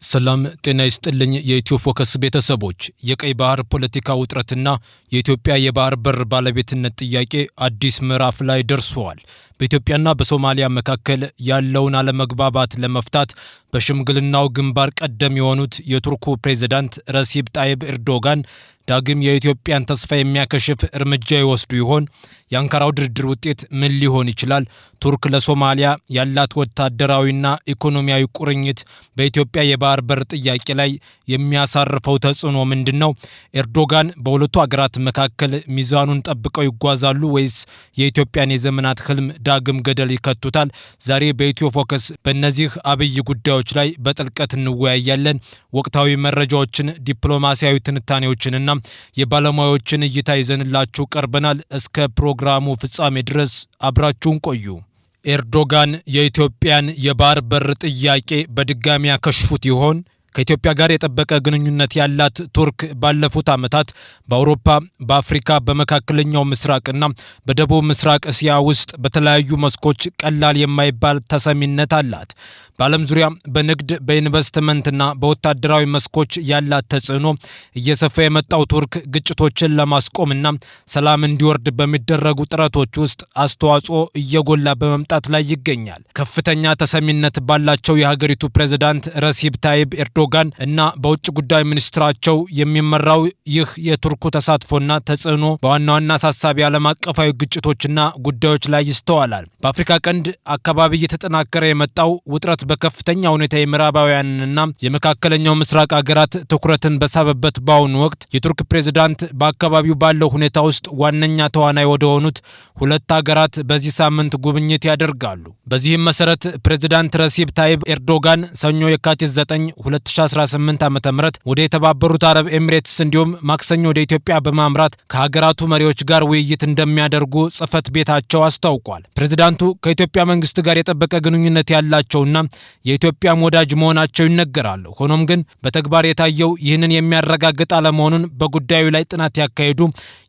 ሰላም ጤና ይስጥልኝ የኢትዮ ፎከስ ቤተሰቦች። የቀይ ባህር ፖለቲካ ውጥረትና የኢትዮጵያ የባህር በር ባለቤትነት ጥያቄ አዲስ ምዕራፍ ላይ ደርሷል። በኢትዮጵያና በሶማሊያ መካከል ያለውን አለመግባባት ለመፍታት በሽምግልናው ግንባር ቀደም የሆኑት የቱርኩ ፕሬዝዳንት ረሲብ ጣይብ ኤርዶጋን ዳግም የኢትዮጵያን ተስፋ የሚያከሽፍ እርምጃ ይወስዱ ይሆን? የአንካራው ድርድር ውጤት ምን ሊሆን ይችላል? ቱርክ ለሶማሊያ ያላት ወታደራዊና ኢኮኖሚያዊ ቁርኝት በኢትዮጵያ የባህር በር ጥያቄ ላይ የሚያሳርፈው ተጽዕኖ ምንድነው? ኤርዶጋን በሁለቱ ሀገራት መካከል ሚዛኑን ጠብቀው ይጓዛሉ ወይስ የኢትዮጵያን የዘመናት ህልም ዳግም ገደል ይከቱታል? ዛሬ በኢትዮ ፎከስ በእነዚህ አብይ ጉዳዮች ላይ በጥልቀት እንወያያለን። ወቅታዊ መረጃዎችን፣ ዲፕሎማሲያዊ ትንታኔዎችንና የባለሙያዎችን እይታ ይዘንላችሁ ቀርበናል። እስከ ፕሮግራሙ ፍጻሜ ድረስ አብራችሁን ቆዩ። ኤርዶጋን የኢትዮጵያን የባህር በር ጥያቄ በድጋሚ ያከሽፉት ይሆን? ከኢትዮጵያ ጋር የጠበቀ ግንኙነት ያላት ቱርክ ባለፉት ዓመታት በአውሮፓ፣ በአፍሪካ፣ በመካከለኛው ምስራቅና በደቡብ ምስራቅ እስያ ውስጥ በተለያዩ መስኮች ቀላል የማይባል ተሰሚነት አላት። በዓለም ዙሪያ በንግድ፣ በኢንቨስትመንትና በወታደራዊ መስኮች ያላት ተጽዕኖ እየሰፋ የመጣው ቱርክ ግጭቶችን ለማስቆምና ሰላም እንዲወርድ በሚደረጉ ጥረቶች ውስጥ አስተዋጽኦ እየጎላ በመምጣት ላይ ይገኛል። ከፍተኛ ተሰሚነት ባላቸው የሀገሪቱ ፕሬዝዳንት ረሲብ ታይብ ኤርዶጋን እና በውጭ ጉዳይ ሚኒስትራቸው የሚመራው ይህ የቱርኩ ተሳትፎና ተጽዕኖ በዋና ዋና አሳሳቢ ዓለም አቀፋዊ ግጭቶችና ጉዳዮች ላይ ይስተዋላል። በአፍሪካ ቀንድ አካባቢ እየተጠናከረ የመጣው ውጥረት በከፍተኛ ሁኔታ የምዕራባውያንና የመካከለኛው ምስራቅ ሀገራት ትኩረትን በሳበበት በአሁኑ ወቅት የቱርክ ፕሬዝዳንት በአካባቢው ባለው ሁኔታ ውስጥ ዋነኛ ተዋናይ ወደ ሆኑት ሁለት ሀገራት በዚህ ሳምንት ጉብኝት ያደርጋሉ። በዚህም መሰረት ፕሬዝዳንት ረሲብ ታይብ ኤርዶጋን ሰኞ የካቲት 9 2018 ዓ.ም ወደ የተባበሩት አረብ ኤሚሬትስ እንዲሁም ማክሰኞ ወደ ኢትዮጵያ በማምራት ከሀገራቱ መሪዎች ጋር ውይይት እንደሚያደርጉ ጽህፈት ቤታቸው አስታውቋል። ፕሬዝዳንቱ ከኢትዮጵያ መንግስት ጋር የጠበቀ ግንኙነት ያላቸውና የኢትዮጵያም ወዳጅ መሆናቸው ይነገራሉ። ሆኖም ግን በተግባር የታየው ይህንን የሚያረጋግጥ አለመሆኑን በጉዳዩ ላይ ጥናት ያካሄዱ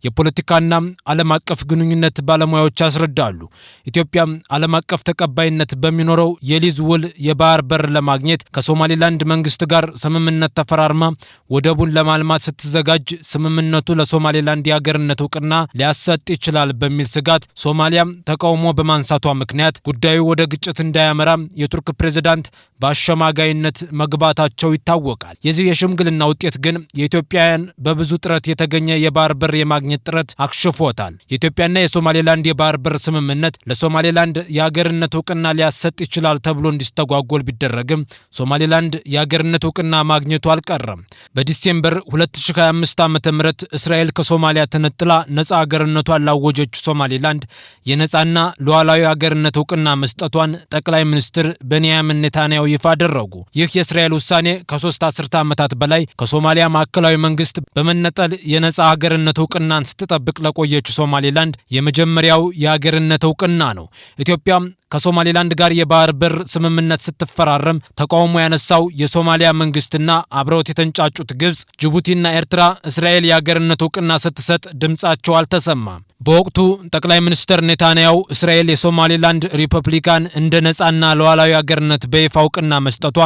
የፖለቲካና ዓለም አቀፍ ግንኙነት ባለሙያዎች ያስረዳሉ። ኢትዮጵያ ዓለም አቀፍ ተቀባይነት በሚኖረው የሊዝ ውል የባህር በር ለማግኘት ከሶማሊላንድ መንግስት ጋር ስምምነት ተፈራርማ ወደቡን ለማልማት ስትዘጋጅ ስምምነቱ ለሶማሊላንድ የሀገርነት እውቅና ሊያሰጥ ይችላል በሚል ስጋት ሶማሊያ ተቃውሞ በማንሳቷ ምክንያት ጉዳዩ ወደ ግጭት እንዳያመራ የቱርክ ፕሬዝዳንት በአሸማጋይነት መግባታቸው ይታወቃል። የዚህ የሽምግልና ውጤት ግን የኢትዮጵያውያን በብዙ ጥረት የተገኘ የባህር በር የማግኘት ጥረት አክሽፎታል። የኢትዮጵያና የሶማሌላንድ የባህር በር ስምምነት ለሶማሌላንድ የሀገርነት እውቅና ሊያሰጥ ይችላል ተብሎ እንዲስተጓጎል ቢደረግም ሶማሌላንድ የሀገርነት እውቅና ማግኘቱ አልቀረም። በዲሴምበር 2025 ዓ.ም እስራኤል ከሶማሊያ ተነጥላ ነጻ ሀገርነቷን ላወጀችው ሶማሌላንድ የነጻና ሉዓላዊ ሀገርነት እውቅና መስጠቷን ጠቅላይ ሚኒስትር ቤንያሚን ኔታንያሁ ይፋ አደረጉ። ይህ የእስራኤል ውሳኔ ከ3 አስርተ ዓመታት በላይ ከሶማሊያ ማዕከላዊ መንግስት በመነጠል የነጻ ሀገርነት እውቅናን ስትጠብቅ ለቆየችው ሶማሌላንድ የመጀመሪያው የሀገርነት እውቅና ነው። ኢትዮጵያ ከሶማሌላንድ ጋር የባህር በር ስምምነት ስትፈራረም ተቃውሞ ያነሳው የሶማሊያ መንግስትና አብረውት የተንጫጩት ግብጽ፣ ጅቡቲና ኤርትራ እስራኤል የሀገርነት እውቅና ስትሰጥ ድምጻቸው አልተሰማም። በወቅቱ ጠቅላይ ሚኒስትር ኔታንያሁ እስራኤል የሶማሌላንድ ሪፐብሊካን እንደ ነጻና ሉዓላዊ ሀገርነት በይፋ እውቅና መስጠቷ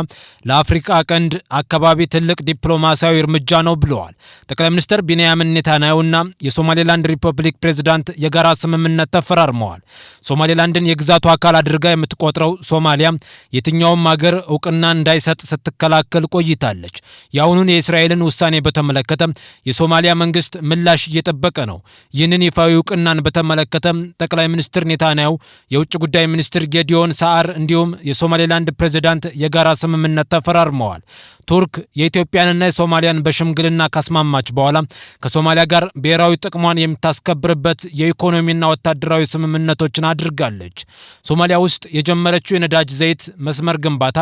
ለአፍሪካ ቀንድ አካባቢ ትልቅ ዲፕሎማሲያዊ እርምጃ ነው ብለዋል። ጠቅላይ ሚኒስትር ቤንያሚን ኔታንያሁና የሶማሌላንድ ሪፐብሊክ ፕሬዝዳንት የጋራ ስምምነት ተፈራርመዋል። ሶማሌላንድን የግዛቱ አካል አድርጋ የምትቆጥረው ሶማሊያ የትኛውም ሀገር እውቅና እንዳይሰጥ ስትከላከል ቆይታለች። የአሁኑን የእስራኤልን ውሳኔ በተመለከተ የሶማሊያ መንግስት ምላሽ እየጠበቀ ነው። ይህንን ይፋዊ እውቅናን በተመለከተ ጠቅላይ ሚኒስትር ኔታንያሁ፣ የውጭ ጉዳይ ሚኒስትር ጌዲዮን ሳአር እንዲሁም የሶማሌላንድ ፕሬዝዳንት የጋራ ስምምነት ተፈራርመዋል። ቱርክ የኢትዮጵያንና የሶማሊያን በሽምግልና ካስማማች በኋላ ከሶማሊያ ጋር ብሔራዊ ጥቅሟን የምታስከብርበት የኢኮኖሚና ወታደራዊ ስምምነቶችን አድርጋለች። ሶማሊያ ውስጥ የጀመረችው የነዳጅ ዘይት መስመር ግንባታ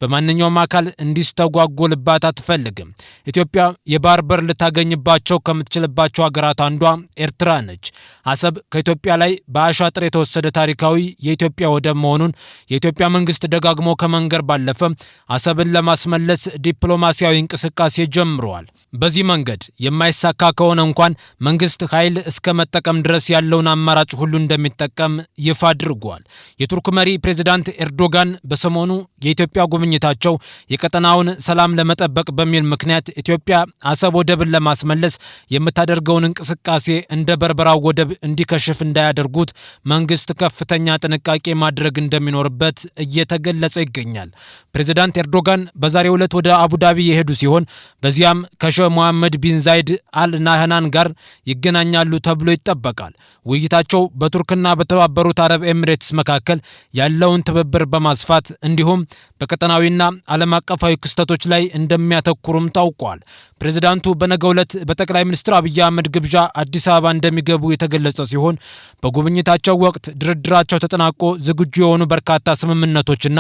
በማንኛውም አካል እንዲስተጓጎልባት አትፈልግም። ኢትዮጵያ የባህር በር ልታገኝባቸው ከምትችልባቸው ሀገራት አንዷ ኤርትራ ነች። አሰብ ከኢትዮጵያ ላይ በአሻጥር የተወሰደ ታሪካዊ የኢትዮጵያ ወደብ መሆኑን የኢትዮጵያ መንግስት ደጋግሞ ከመንገር ባለፈ አሰብን ለማስመለስ ዲፕሎማሲያዊ እንቅስቃሴ ጀምረዋል። በዚህ መንገድ የማይሳካ ከሆነ እንኳን መንግስት ኃይል እስከ መጠቀም ድረስ ያለውን አማራጭ ሁሉ እንደሚጠቀም ይፋ አድርጓል። የቱርክ መሪ ፕሬዝዳንት ኤርዶጋን በሰሞኑ የኢትዮጵያ ጉብኝታቸው የቀጠናውን ሰላም ለመጠበቅ በሚል ምክንያት ኢትዮጵያ አሰብ ወደብን ለማስመለስ የምታደርገውን እንቅስቃሴ እንደ በርበራው ወደብ እንዲከሽፍ እንዳያደርጉት መንግስት ከፍተኛ ጥንቃቄ ማድረግ እንደሚኖርበት እየተገለጸ ይገኛል። ፕሬዝዳንት ኤርዶጋን በዛሬው ዕለት ወደ አቡዳቢ የሄዱ ሲሆን በዚያም ከሼህ መሐመድ ቢን ዛይድ አል ናህያን ጋር ይገናኛሉ ተብሎ ይጠበቃል። ውይይታቸው በቱርክና በተባበሩት አረብ ኤሚሬትስ መካከል ያለውን ትብብር በማስፋት እንዲሁም በቀጠናዊና ዓለም አቀፋዊ ክስተቶች ላይ እንደሚያተኩሩም ታውቋል። ፕሬዝዳንቱ በነገው ዕለት በጠቅላይ ሚኒስትር አብይ አህመድ ግብዣ አዲስ አበባ እንደሚገቡ የተገለጸ ሲሆን በጉብኝታቸው ወቅት ድርድራቸው ተጠናቆ ዝግጁ የሆኑ በርካታ ስምምነቶችና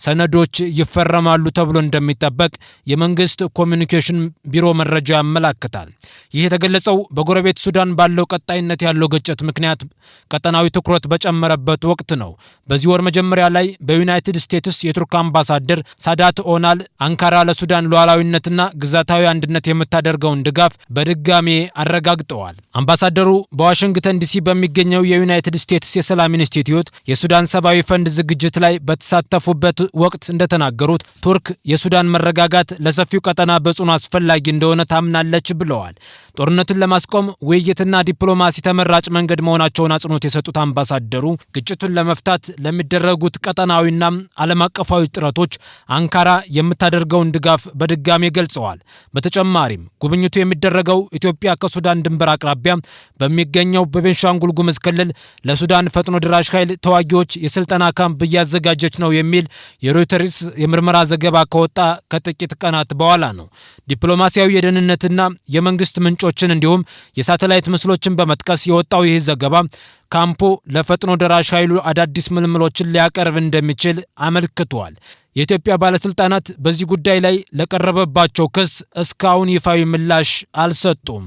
ሰነዶች ይፈረማሉ ተብሎ እንደሚጠበቅ የመንግስት ኮሚኒኬሽን ቢሮ መረጃ ያመላክታል። ይህ የተገለጸው በጎረቤት ሱዳን ባለው ቀጣይነት ያለው ግጭት ምክንያት ቀጠናዊ ትኩረት በጨመረበት ወቅት ነው። በዚህ ወር መጀመሪያ ላይ በዩናይትድ ስቴትስ የቱርክ አምባሳደር ሳዳት ኦናል አንካራ ለሱዳን ሉዓላዊነትና ግዛታዊ አንድነት የምታደርገውን ድጋፍ በድጋሜ አረጋግጠዋል። አምባሳደሩ በዋሽንግተን ዲሲ በሚገኘው የዩናይትድ ስቴትስ የሰላም ኢንስቲትዩት የሱዳን ሰብአዊ ፈንድ ዝግጅት ላይ በተሳተፉበት ወቅት እንደተናገሩት ቱርክ የሱዳን መረጋጋት ለሰፊው ቀጠና በጽኑ አስፈላጊ እንደሆነ ታምናለች ብለዋል። ጦርነትን ለማስቆም ውይይትና ዲፕሎማሲ ተመራጭ መንገድ መሆናቸውን አጽንኦት የሰጡት አምባሳደሩ ግጭቱን ለመፍታት ለሚደረጉት ቀጠናዊና ዓለም አቀፋዊ ጥረቶች አንካራ የምታደርገውን ድጋፍ በድጋሜ ገልጸዋል። በተጨማሪም ጉብኝቱ የሚደረገው ኢትዮጵያ ከሱዳን ድንበር አቅራቢያ በሚገኘው በቤንሻንጉል ጉሙዝ ክልል ለሱዳን ፈጥኖ ድራሽ ኃይል ተዋጊዎች የስልጠና ካምፕ እያዘጋጀች ነው የሚል የሮይተርስ የምርመራ ዘገባ ከወጣ ከጥቂት ቀናት በኋላ ነው። ዲፕሎማሲያዊ የደህንነትና የመንግስት ምንጮችን እንዲሁም የሳተላይት ምስሎችን በመጥቀስ የወጣው ይህ ዘገባ ካምፑ ለፈጥኖ ደራሽ ኃይሉ አዳዲስ ምልምሎችን ሊያቀርብ እንደሚችል አመልክቷል። የኢትዮጵያ ባለስልጣናት በዚህ ጉዳይ ላይ ለቀረበባቸው ክስ እስካሁን ይፋዊ ምላሽ አልሰጡም።